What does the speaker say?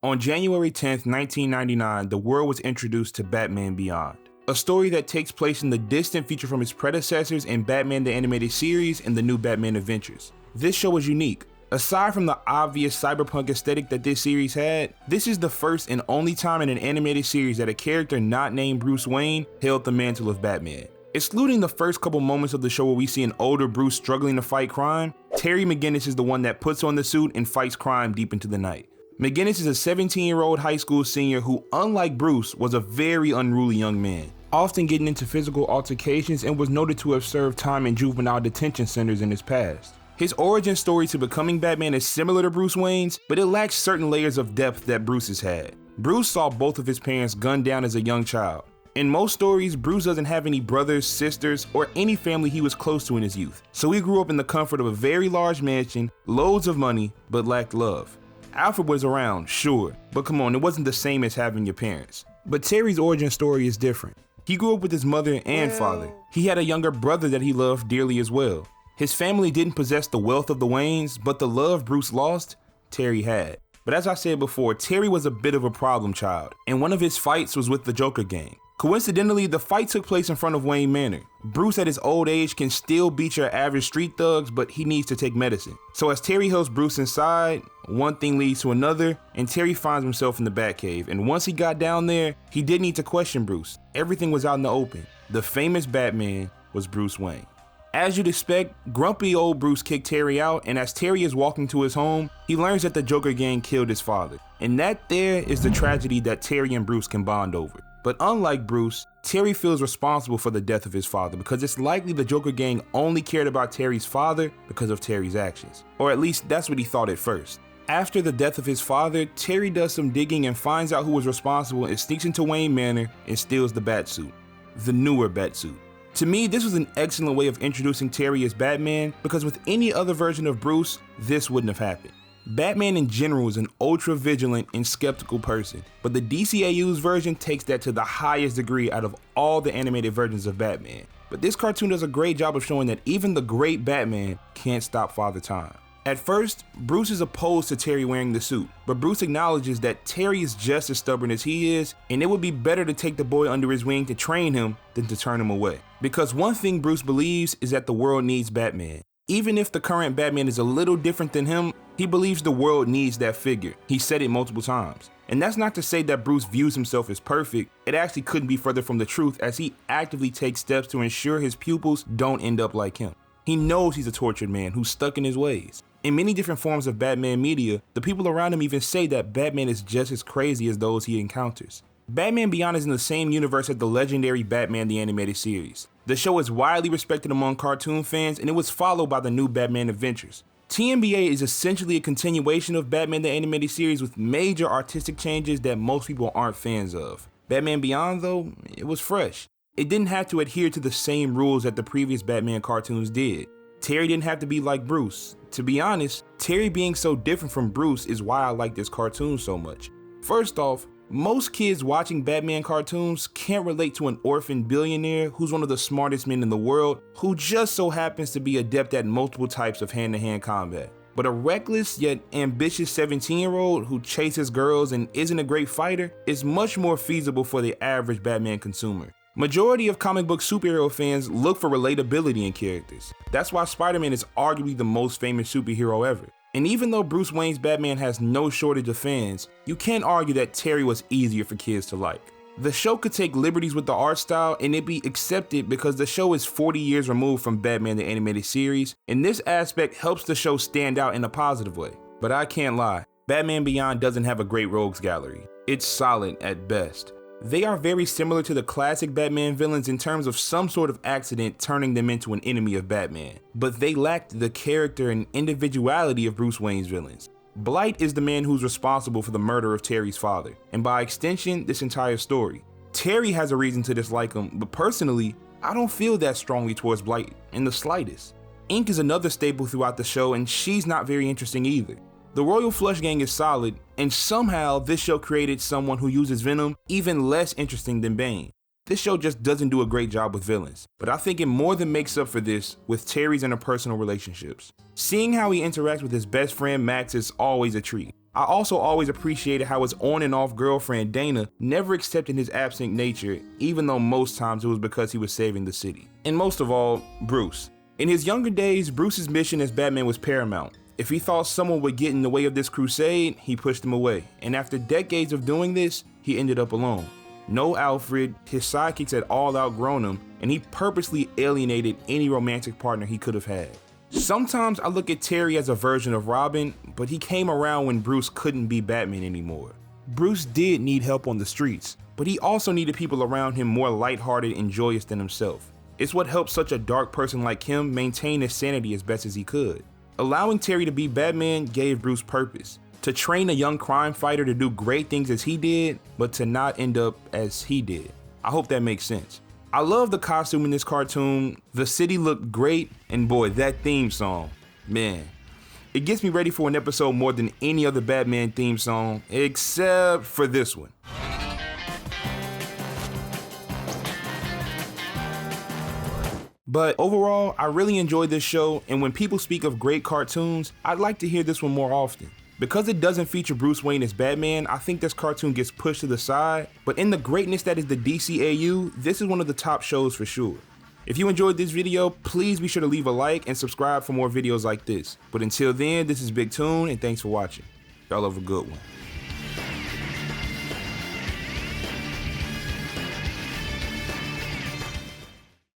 On January 10th, 1999, the world was introduced to Batman Beyond, a story that takes place in the distant future from its predecessors in Batman the Animated Series and the New Batman Adventures. This show was unique. Aside from the obvious cyberpunk aesthetic that this series had, this is the first and only time in an animated series that a character not named Bruce Wayne held the mantle of Batman. Excluding the first couple moments of the show where we see an older Bruce struggling to fight crime, Terry McGinnis is the one that puts on the suit and fights crime deep into the night. McGinnis is a 17-year-old high school senior who, unlike Bruce, was a very unruly young man, often getting into physical altercations and was noted to have served time in juvenile detention centers in his past. His origin story to becoming Batman is similar to Bruce Wayne's, but it lacks certain layers of depth that Bruce has had. Bruce saw both of his parents gunned down as a young child. In most stories, Bruce doesn't have any brothers, sisters, or any family he was close to in his youth, so he grew up in the comfort of a very large mansion, loads of money, but lacked love. Alfred was around, sure, but come on, it wasn't the same as having your parents. But Terry's origin story is different. He grew up with his mother and father. He had a younger brother that he loved dearly as well. His family didn't possess the wealth of the Waynes, but the love Bruce lost, Terry had. But as I said before, Terry was a bit of a problem child, and one of his fights was with the Joker gang. Coincidentally, the fight took place in front of Wayne Manor. Bruce at his old age can still beat your average street thugs, but he needs to take medicine. So as Terry helps Bruce inside, one thing leads to another, and Terry finds himself in the Batcave. And once he got down there, he didn't need to question Bruce. Everything was out in the open. The famous Batman was Bruce Wayne. As you'd expect, grumpy old Bruce kicked Terry out, and as Terry is walking to his home, he learns that the Joker gang killed his father. And that there is the tragedy that Terry and Bruce can bond over. But unlike Bruce, Terry feels responsible for the death of his father because it's likely the Joker gang only cared about Terry's father because of Terry's actions. Or at least that's what he thought at first. After the death of his father, Terry does some digging and finds out who was responsible and sneaks into Wayne Manor and steals the Batsuit. The newer Batsuit. To me, this was an excellent way of introducing Terry as Batman because with any other version of Bruce, this wouldn't have happened. Batman in general is an ultra-vigilant and skeptical person, but the DCAU's version takes that to the highest degree out of all the animated versions of Batman. But this cartoon does a great job of showing that even the great Batman can't stop Father Time. At first, Bruce is opposed to Terry wearing the suit, but Bruce acknowledges that Terry is just as stubborn as he is, and it would be better to take the boy under his wing to train him than to turn him away. Because one thing Bruce believes is that the world needs Batman. Even if the current Batman is a little different than him, he believes the world needs that figure. He said it multiple times. And that's not to say that Bruce views himself as perfect. It actually couldn't be further from the truth as he actively takes steps to ensure his pupils don't end up like him. He knows he's a tortured man who's stuck in his ways. In many different forms of Batman media, the people around him even say that Batman is just as crazy as those he encounters. Batman Beyond is in the same universe as the legendary Batman the Animated Series. The show is widely respected among cartoon fans, and it was followed by the new Batman Adventures. TMBA is essentially a continuation of Batman the Animated Series with major artistic changes that most people aren't fans of. Batman Beyond, though, it was fresh. It didn't have to adhere to the same rules that the previous Batman cartoons did. Terry didn't have to be like Bruce. To be honest, Terry being so different from Bruce is why I like this cartoon so much. First off, most kids watching Batman cartoons can't relate to an orphan billionaire who's one of the smartest men in the world who just so happens to be adept at multiple types of hand-to-hand combat. But a reckless yet ambitious 17-year-old who chases girls and isn't a great fighter is much more feasible for the average Batman consumer. Majority of comic book superhero fans look for relatability in characters. That's why Spider-Man is arguably the most famous superhero ever. And even though Bruce Wayne's Batman has no shortage of fans, you can't argue that Terry was easier for kids to like. The show could take liberties with the art style and it be accepted because the show is 40 years removed from Batman the Animated Series, and this aspect helps the show stand out in a positive way. But I can't lie, Batman Beyond doesn't have a great rogues gallery. It's solid at best. They are very similar to the classic Batman villains in terms of some sort of accident turning them into an enemy of Batman, but they lacked the character and individuality of Bruce Wayne's villains. Blight is the man who's responsible for the murder of Terry's father, and by extension, this entire story. Terry has a reason to dislike him, but personally, I don't feel that strongly towards Blight in the slightest. Ink is another staple throughout the show, and she's not very interesting either. The Royal Flush Gang is solid, and somehow this show created someone who uses Venom even less interesting than Bane. This show just doesn't do a great job with villains, but I think it more than makes up for this with Terry's interpersonal relationships. Seeing how he interacts with his best friend Max is always a treat. I also always appreciated how his on and off girlfriend Dana never accepted his absent nature, even though most times it was because he was saving the city. And most of all, Bruce. In his younger days, Bruce's mission as Batman was paramount. If he thought someone would get in the way of this crusade, he pushed them away. And after decades of doing this, he ended up alone. No Alfred, his sidekicks had all outgrown him, and he purposely alienated any romantic partner he could have had. Sometimes I look at Terry as a version of Robin, but he came around when Bruce couldn't be Batman anymore. Bruce did need help on the streets, but he also needed people around him more lighthearted and joyous than himself. It's what helped such a dark person like him maintain his sanity as best as he could. Allowing Terry to be Batman gave Bruce purpose. To train a young crime fighter to do great things as he did, but to not end up as he did. I hope that makes sense. I love the costume in this cartoon, the city looked great, and boy, that theme song, man. It gets me ready for an episode more than any other Batman theme song, except for this one. But overall, I really enjoyed this show, and when people speak of great cartoons, I'd like to hear this one more often. Because it doesn't feature Bruce Wayne as Batman, I think this cartoon gets pushed to the side, but in the greatness that is the DCAU, this is one of the top shows for sure. If you enjoyed this video, please be sure to leave a like and subscribe for more videos like this. But until then, this is Big Toon, and thanks for watching. Y'all have a good one.